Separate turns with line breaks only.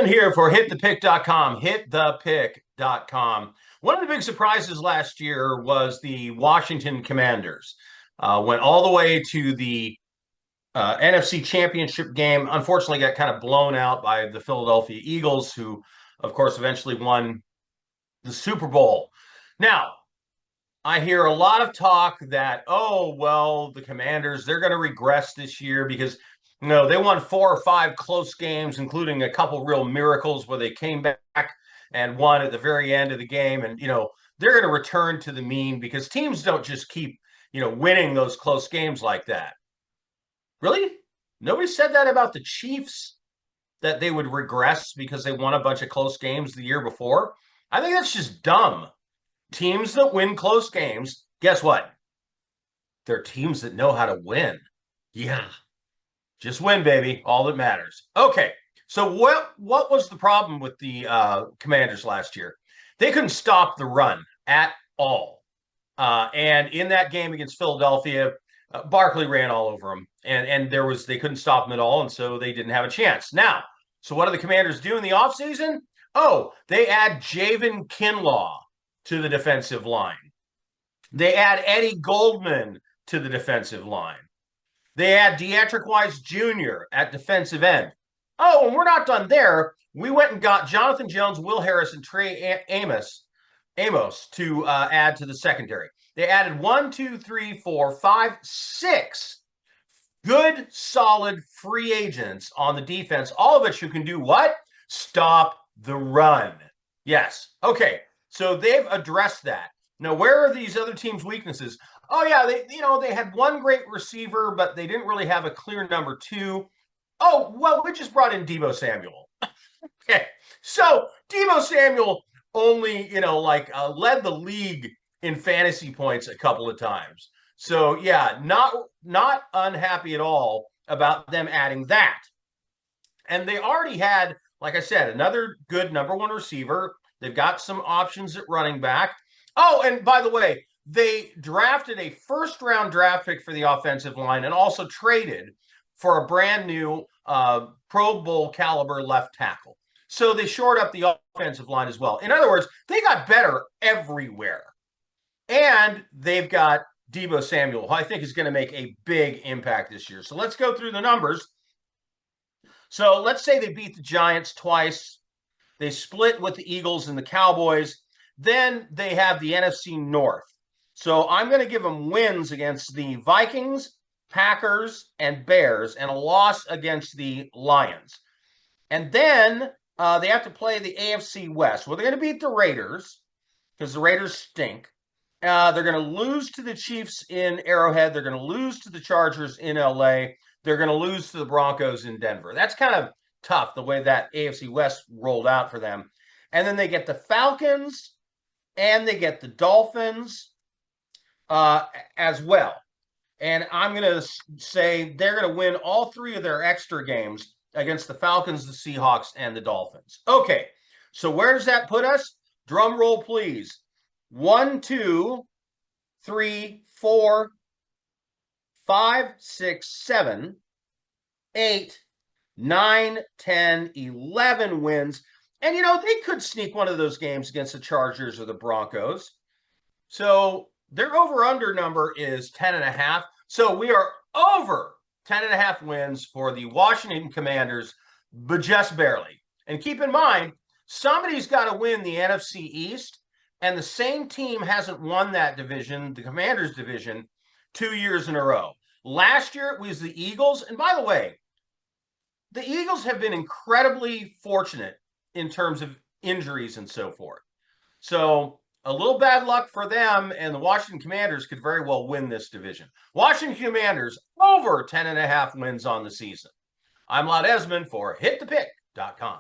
Esmond here for hitthepick.com. Hitthepick.com. One of the big surprises last year was the Washington Commanders. Went all the way to the NFC Championship game. Unfortunately, got kind of blown out by the Philadelphia Eagles, who, of course, eventually won the Super Bowl. Now, I hear a lot of talk that, oh, well, the Commanders, they're going to regress this year because they won 4 or 5 close games, including a couple real miracles where they came back and won at the very end of the game. And, they're going to return to the mean because teams don't just keep, winning those close games like that. Really? Nobody said that about the Chiefs, that they would regress because they won a bunch of close games the year before. I think that's just dumb. Teams that win close games, guess what? They're teams that know how to win. Yeah. Just win, baby. All that matters. Okay. So what was the problem with the Commanders last year? They couldn't stop the run at all. And in that game against Philadelphia, Barkley ran all over them. And they couldn't stop them at all. And so they didn't have a chance. Now, so what do the Commanders do in the offseason? Oh, they add Javen Kinlaw to the defensive line. They add Eddie Goldman to the defensive line. They add Deatrick Wise Jr. at defensive end. Oh, and we're not done there. We went and got Jonathan Jones, Will Harris, and Trey Amos to add to the secondary. They added 1, 2, 3, 4, 5, 6 good, solid free agents on the defense, all of which who can do what? Stop the run. Yes. Okay. So they've addressed that. Now, where are these other teams' weaknesses? Oh yeah, they had one great receiver, but they didn't really have a clear number 2. Oh, well, we just brought in Deebo Samuel. Okay. So Deebo Samuel only, led the league in fantasy points a couple of times. So yeah, not unhappy at all about them adding that. And they already had, like I said, another good number 1 receiver. They've got some options at running back. Oh, and by the way, they drafted a first-round draft pick for the offensive line and also traded for a brand new Pro Bowl caliber left tackle. So they shored up the offensive line as well. In other words, they got better everywhere. And they've got Deebo Samuel, who I think is going to make a big impact this year. So let's go through the numbers. So let's say they beat the Giants twice. They split with the Eagles and the Cowboys. Then they have the NFC North. So I'm going to give them wins against the Vikings, Packers, and Bears, and a loss against the Lions. And then they have to play the AFC West. Well, they're going to beat the Raiders because the Raiders stink. They're going to lose to the Chiefs in Arrowhead. They're going to lose to the Chargers in LA. They're going to lose to the Broncos in Denver. That's kind of tough, the way that AFC West rolled out for them. And then they get the Falcons and they get the Dolphins as well. And I'm going to say they're going to win all 3 of their extra games against the Falcons, the Seahawks, and the Dolphins. Okay, so where does that put us? Drum roll, please. 1, 2, 3, 4, 5, 6, 7, 8, 9, 10, 11 wins. And, they could sneak one of those games against the Chargers or the Broncos. So their over-under number is 10.5. So we are over 10.5 wins for the Washington Commanders, but just barely. And keep in mind, somebody's got to win the NFC East, and the same team hasn't won that division, the Commanders division, 2 years in a row. Last year, it was the Eagles. And by the way, the Eagles have been incredibly fortunate in terms of injuries and so forth. So a little bad luck for them, and the Washington Commanders could very well win this division. Washington Commanders over 10.5 wins on the season. I'm Loud Esmond for hitthepick.com.